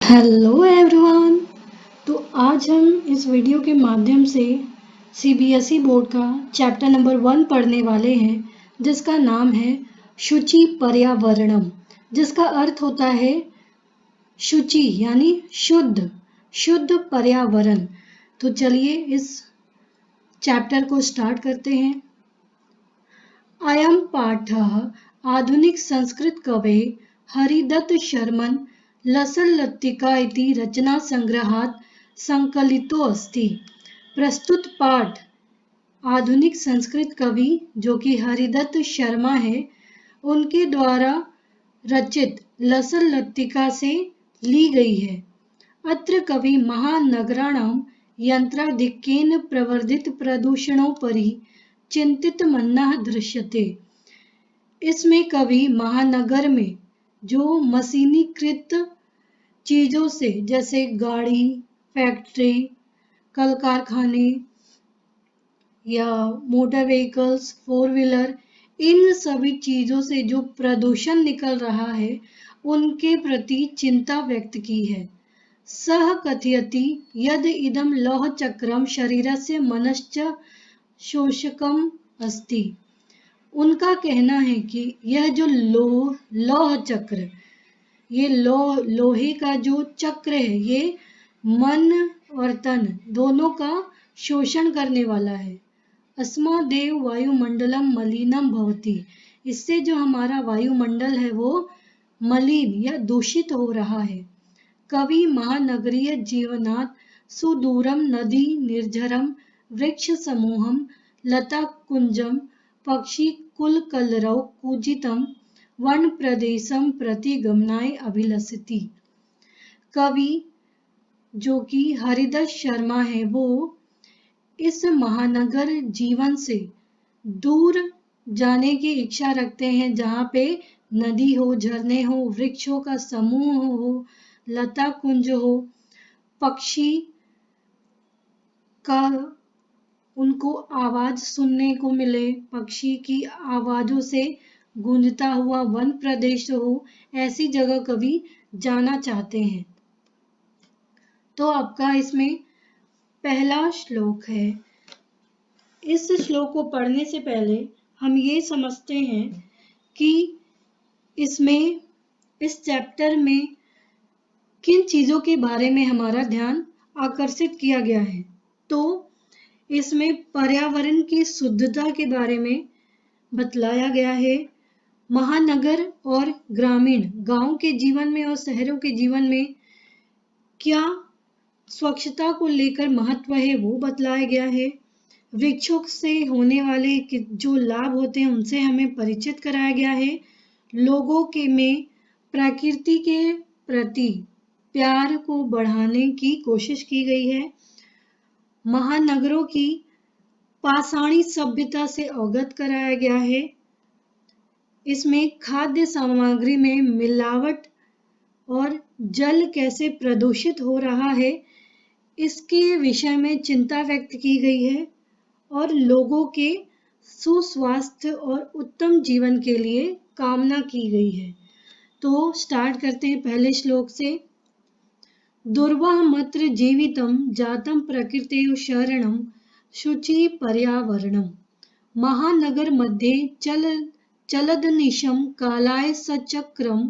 Hello everyone. तो आज हम इस वीडियो के माध्यम से सीबीएसई बोर्ड का चैप्टर नंबर 1 पढ़ने वाले हैं, जिसका नाम है शुचि पर्यावरणम, जिसका अर्थ होता है शुचि यानी शुद्ध, शुद्ध पर्यावरण। तो चलिए इस चैप्टर को स्टार्ट करते हैं। अयं पाठः आधुनिक संस्कृत कवये हरिदत्त शर्मन् लसल्लत्तिका इति रचना संग्रहात् संकलितो अस्ति। प्रस्तुत पाठ आधुनिक संस्कृत कवि जो कि हरिदत्त शर्मा है, उनके द्वारा रचित लसल्लत्तिका से ली गई है। अत्र कवि महानगराणां यन्त्राधिक्येन प्रवर्धित प्रदूषणोपरि चिंतितमन्नः दृश्यते। इसमें कवि महानगर में जो मशीनीकृत चीजों से, जैसे गाड़ी, फैक्ट्री, कल कारखाने या मोटर व्हीकल्स, 4 व्हीलर, इन सभी चीजों से जो प्रदूषण निकल रहा है, उनके प्रति चिंता व्यक्त की है। सः कथयति यद् इदं लौहचक्रं शरीरस्य मनश्च शोषकम् अस्ति। उनका कहना है कि यह जो लौह चक्र, ये लोहे का जो चक्र है, ये मन और तन दोनों का शोषण करने वाला है। अस्मादेव वायुमंडलम मलिनम भवति, इससे जो हमारा वायुमंडल है वो मलिन या दूषित हो रहा है। कवि महानगरीय जीवनात् सुदूरम नदी निर्झरम वृक्ष समूहम लता कुंजम पक्षी कुल कलरव कूजितम वन प्रदेशम प्रति गमनाय अभिलषति। कवि जो कि हरिदत्त शर्मा है, वो इस महानगर जीवन से दूर जाने की इच्छा रखते हैं, जहाँ पे नदी हो, झरने हो, वृक्षों का समूह हो, लता कुंज हो, पक्षी का उनको आवाज सुनने को मिले, पक्षी की आवाजों से गूंजता हुआ वन प्रदेश हो, ऐसी जगह कवि जाना चाहते हैं। तो आपका इसमें पहला श्लोक है। इस श्लोक को पढ़ने से पहले हम ये समझते हैं कि इसमें, इस चैप्टर में किन चीजों के बारे में हमारा ध्यान आकर्षित किया गया है। तो इसमें पर्यावरण की शुद्धता के बारे में बतलाया गया है। महानगर और ग्रामीण, गांव के जीवन में और शहरों के जीवन में क्या स्वच्छता को लेकर महत्व है, वो बतलाया गया है। वृक्षों से होने वाले जो लाभ होते हैं, उनसे हमें परिचित कराया गया है। लोगों के में प्रकृति के प्रति प्यार को बढ़ाने की कोशिश की गई है। महानगरों की पाषाणी सभ्यता से अवगत कराया गया है। इसमें खाद्य सामग्री में मिलावट और जल कैसे प्रदूषित हो रहा है, इसके विषय में चिंता व्यक्त की गई है और लोगों के सुस्वास्थ्य और उत्तम जीवन के लिए कामना की गई है। तो स्टार्ट करते हैं पहले श्लोक से। दुर्वाह मत्र जीवितम जातम प्रकृतेव शरणम शुचि पर्यावरणम। महानगर मध्ये चलदनिशम कालाय सचक्रम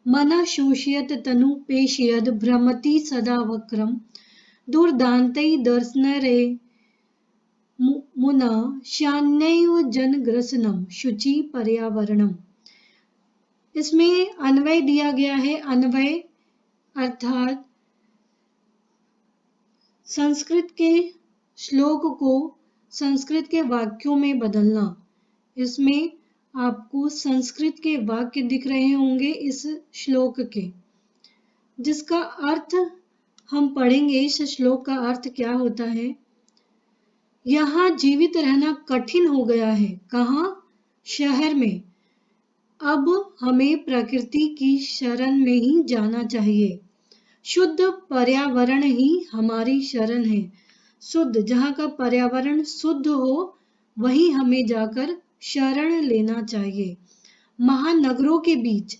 मनः शोषयत तनु पेशयद भ्रमति सदा वक्रम दुर्दान्तै दर्शनरे मुना श्यान्यैव जनग्रसनम शुचि पर्यावरणम। इसमें अन्वय दिया गया है। अन्वय अर्थात संस्कृत के श्लोक को संस्कृत के वाक्यों में बदलना। इसमें आपको संस्कृत के वाक्य दिख रहे होंगे इस श्लोक के, जिसका अर्थ हम पढ़ेंगे। इस श्लोक का अर्थ क्या होता है? यहाँ जीवित रहना कठिन हो गया है। कहाँ? शहर में। अब हमें प्रकृति की शरण में ही जाना चाहिए। शुद्ध पर्यावरण ही हमारी शरण है। शुद्ध, जहाँ का पर्यावरण शुद्ध हो, वहीं हमें जाकर शरण लेना चाहिए। महानगरों के बीच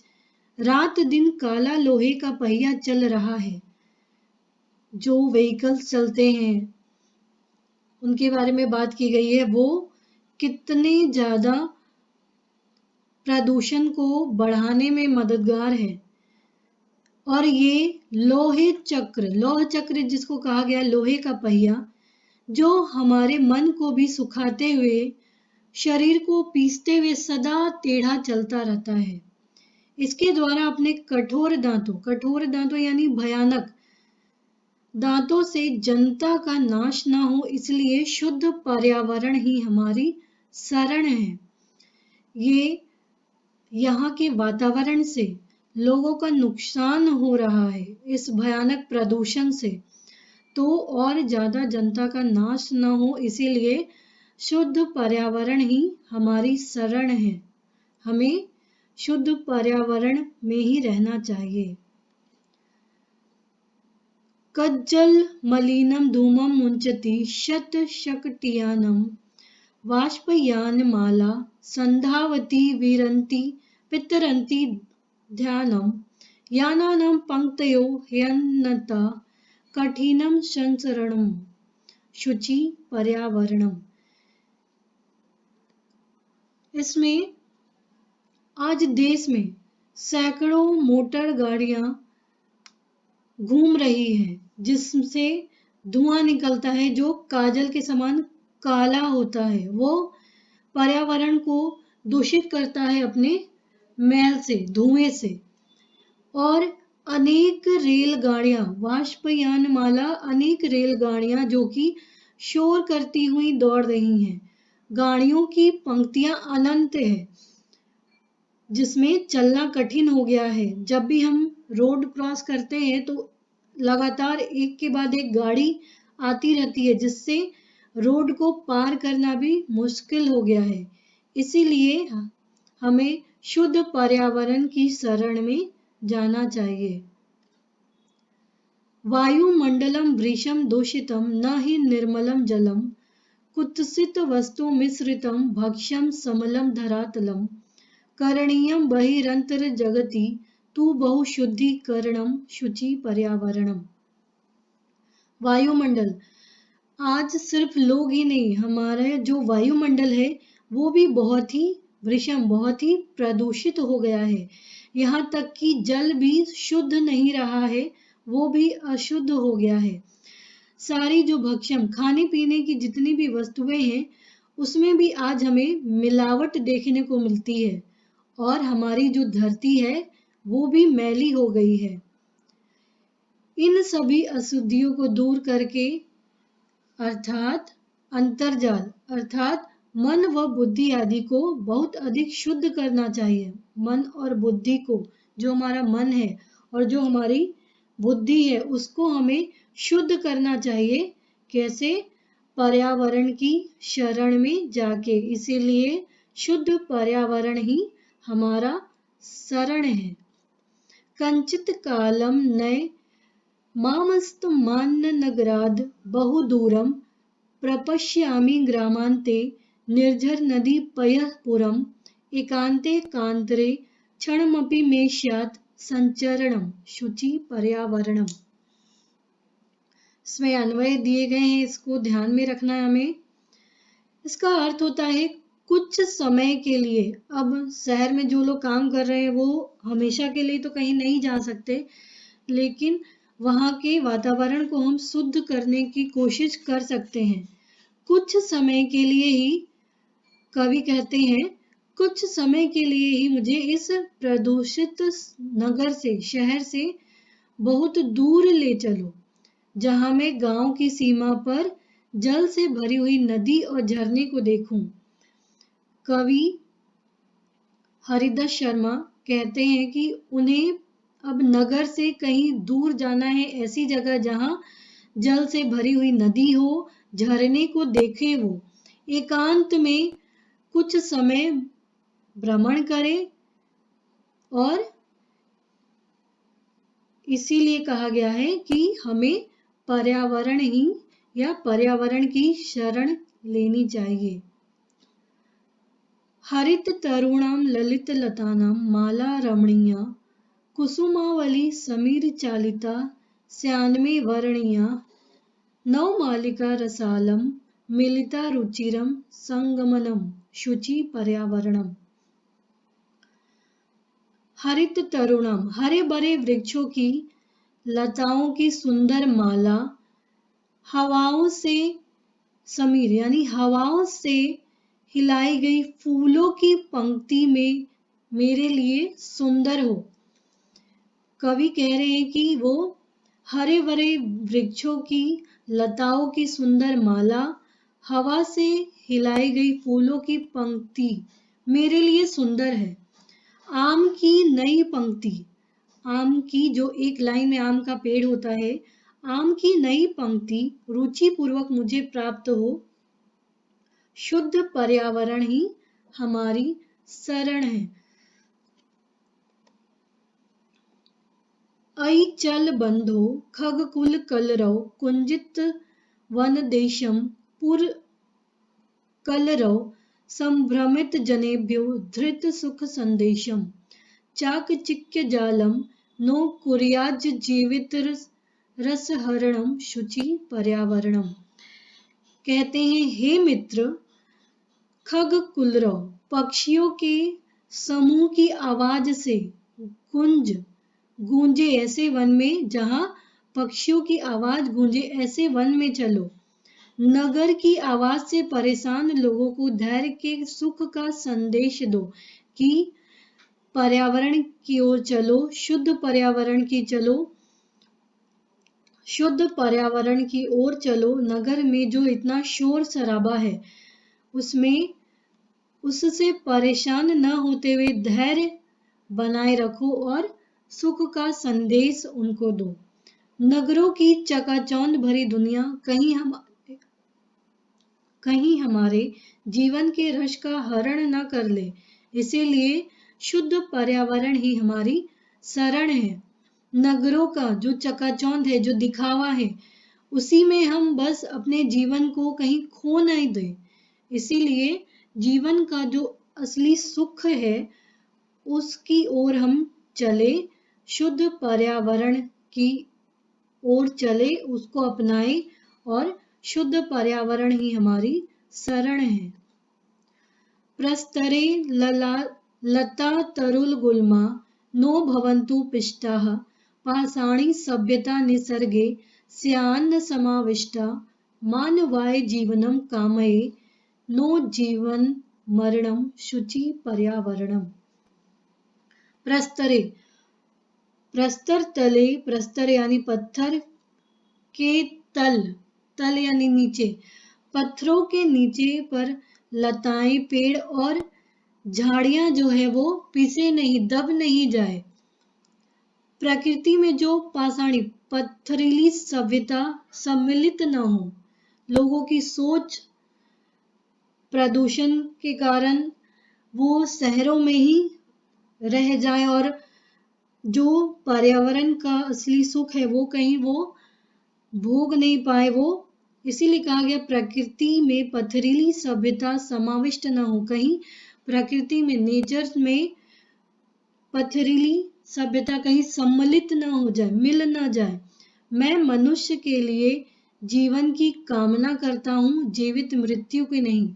रात दिन काला लोहे का पहिया चल रहा है। जो व्हीकल्स चलते हैं उनके बारे में बात की गई है, वो कितने ज़्यादा प्रदूषण को बढ़ाने में मददगार है। और ये लौह चक्र जिसको कहा गया लोहे का पहिया, जो हमारे मन को भी सुखाते हुए, शरीर को पीसते हुए सदा टेढ़ा चलता रहता है। इसके द्वारा अपने कठोर दांतों यानी भयानक दांतों से जनता का नाश ना हो, इसलिए शुद्ध पर्यावरण ही हमारी शरण है। ये यहाँ के वातावरण से लोगों का नुकसान हो रहा है इस भयानक प्रदूषण से, तो और ज़्यादा जनता का नाश न हो, इसीलिए शुद्ध पर्यावरण ही हमारी शरण है। हमें शुद्ध पर्यावरण में ही रहना चाहिए। कज्जल मलिनम धूमम मुंचति शतशकटियानम वाष्पयानमाला संधावती विरन्ति पितरन्ति ध्यानम यानानां पंक्तयो ह्यन्नता कठिनम संसरणम शुचि पर्यावरणम। इसमें आज देश में सैकड़ों मोटर गाड़ियां घूम रही हैं, जिससे धुआं निकलता है जो काजल के समान काला होता है। वो पर्यावरण को दूषित करता है अपने मैल से, धुएं से। और अनेक रेलगाड़ियां, वाष्पयानमाला, अनेक रेलगाड़ियां जो कि शोर करती हुई दौड़ रही हैं। गाड़ियों की पंक्तियां अनंत है, जिसमें चलना कठिन हो गया है। जब भी हम रोड क्रॉस करते हैं तो लगातार एक के बाद एक गाड़ी आती रहती है, जिससे रोड को पार करना भी मुश्किल हो गया है। इसीलिए हमें शुद्ध पर्यावरण की शरण में जाना चाहिए। वायुमंडलम वृषम दूषितम न हि निर्मलम जलम कुत्सित वस्तु मिश्रितम भक्ष्यम समलम धरातलम करणीयम बहिरंतर जगति तू बहुशुद्धिकरणम शुचि पर्यावरणम। वायुमंडल, आज सिर्फ लोग ही नहीं, हमारा जो वायुमंडल है वो भी बहुत ही विषम, बहुत ही प्रदूषित हो गया है। यहाँ तक कि जल भी शुद्ध नहीं रहा है, वो भी अशुद्ध हो गया है। सारी जो भक्षम, खाने पीने की जितनी भी वस्तुएं हैं, उसमें भी आज हमें मिलावट देखने को मिलती है। और हमारी जो धरती है वो भी मैली हो गई है। इन सभी अशुद्धियों को दूर करके, अर्थात अंतर्जाल, अर्थात मन व बुद्धि आदि को बहुत अधिक शुद्ध करना चाहिए। मन और बुद्धि को, जो हमारा मन है और जो हमारी बुद्धि है, उसको हमें शुद्ध करना चाहिए। कैसे? पर्यावरण की शरण में जाके। इसीलिए शुद्ध पर्यावरण ही हमारा शरण है। कंचित कालम नय मामस्त मान्न नगराद बहुदूरम प्रपश्यामि ग्रामांते निर्झर नदी पयःपुरम एकांते कांतरे क्षणमपि मे स्यात् संचरणम शुचि पर्यावरणम। इसमें अन्वय दिए गए हैं, इसको ध्यान में रखना है हमें। इसका अर्थ होता है कुछ समय के लिए। अब शहर में जो लोग काम कर रहे हैं वो हमेशा के लिए तो कहीं नहीं जा सकते, लेकिन वहाँ के वातावरण को हम शुद्ध करने की कोशिश कर सकते हैं। कुछ समय के लिए ही, कवि कहते हैं, कुछ समय के लिए ही मुझे इस प्रदूषित नगर से, शहर से बहुत दूर ले चलो, जहाँ मैं गांव की सीमा पर जल से भरी हुई नदी और झरने को देखूं। कवि हरिदास शर्मा कहते हैं कि उन्हें अब नगर से कहीं दूर जाना है, ऐसी जगह जहां जल से भरी हुई नदी हो, झरने को देखे वो, एकांत में कुछ समय भ्रमण करें। और इसीलिए कहा गया है कि हमें पर्यावरण ही या पर्यावरण की शरण लेनी चाहिए। हरित तरुणाम ललित लतानाम माला रमणीया कुसुमावली समीर चालिता श्यान्मे वर्णिया नवमालिका रसालम मिलिता रुचिरम संगमनम शुचि पर्यावरणम। हरित तरुणम, हरे भरे वृक्षों की लताओं की सुंदर माला, हवाओं से समीर यानी हवाओं से हिलाई गई फूलों की पंक्ति में मेरे लिए सुंदर हो। कवि कह रहे हैं कि वो हरे भरे वृक्षों की लताओं की सुंदर माला, हवा से हिलाई गई फूलों की पंक्ति मेरे लिए सुंदर है। आम की नई पंक्ति, आम की जो एक लाइन में आम का पेड़ होता है, आम की नई पंक्ति रुचि पूर्वक मुझे प्राप्त हो। शुद्ध पर्यावरण ही हमारी शरण है। ऐ चल बंधो खगकुल कलरव कुंजित वन देशम पुर कलरव संभ्रमित जनेभ्यो धृत सुख संदेशम चाकचिक्य जालम नो कुर्याज जीवित रसहरणम शुचि पर्यावरणम। कहते हैं, हे मित्र, खग कुलरव पक्षियों के समूह की आवाज से गूंजे ऐसे वन में जहां पक्षियों की आवाज गूंजे ऐसे वन में चलो। नगर की आवाज से परेशान लोगों को धैर्य के सुख का संदेश दो कि पर्यावरण की ओर चलो, शुद्ध पर्यावरण की ओर चलो। नगर में जो इतना शोर शराबा है उससे परेशान न होते हुए धैर्य बनाए रखो और सुख का संदेश उनको दो। नगरों की चकाचौंध भरी दुनिया कहीं हमारे जीवन के रस का हरण न कर ले, इसीलिए शुद्ध पर्यावरण ही हमारी शरण है। नगरों का जो चकाचौंध है, जो दिखावा है, उसी में हम बस अपने जीवन को कहीं खो नहीं दें। इसीलिए जीवन का जो असली सुख है उसकी ओर हम चले, शुद्ध पर्यावरण की ओर चले, उसको अपनाएं और शुद्ध पर्यावरण ही हमारी शरण है। प्रस्तरे लता तरुल गुल्मा नो भवन्तु पिष्टाः पाषाणी सभ्यता निसर्गे स्यान्न समाविष्टा मानवाय जीवनम कामये नो जीवन मरणम शुचि पर्यावरणम। प्रस्तर तले, प्रस्तर यानी पत्थर के तल यानी नीचे, पत्थरों के नीचे पर लताएं, पेड़ और झाड़ियां जो है वो पिसे नहीं, दब नहीं जाए। प्रकृति में जो पाषाणी पत्थरीली सभ्यता सम्मिलित न हो, लोगों की सोच प्रदूषण के कारण वो शहरों में ही रह जाए और जो पर्यावरण का असली सुख है वो कहीं वो भोग नहीं पाए। वो इसीलिए कहा गया प्रकृति में पथरीली सभ्यता समाविष्ट न हो, कहीं प्रकृति में, नेचर में पथरीली सभ्यता कहीं सम्मिलित न हो जाए, मिल न जाए। मैं मनुष्य के लिए जीवन की कामना करता हूँ, जीवित मृत्यु की नहीं।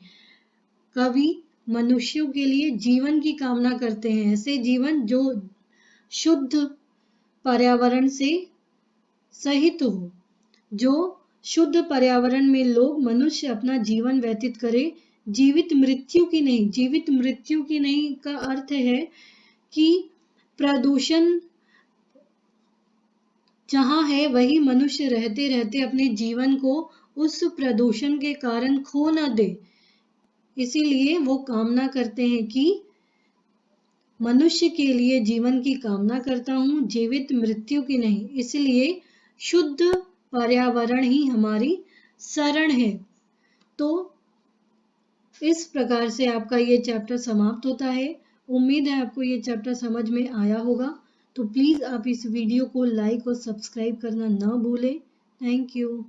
कवि मनुष्यों के लिए जीवन की कामना करते हैं, ऐसे जीवन जो शुद्ध पर्यावरण से सहित हो, जो शुद्ध पर्यावरण में लोग मनुष्य अपना जीवन व्यतीत करे, जीवित मृत्यु की नहीं। जीवित मृत्यु की नहीं का अर्थ है कि प्रदूषण जहां है वही मनुष्य रहते रहते अपने जीवन को उस प्रदूषण के कारण खो न दे। इसीलिए वो कामना करते हैं कि मनुष्य के लिए जीवन की कामना करता हूँ, जीवित मृत्यु की नहीं। इसलिए शुद्ध पर्यावरण ही हमारी शरण है। तो इस प्रकार से आपका ये चैप्टर समाप्त होता है। उम्मीद है आपको ये चैप्टर समझ में आया होगा। तो प्लीज़ आप इस वीडियो को लाइक और सब्सक्राइब करना ना भूलें। Thank you.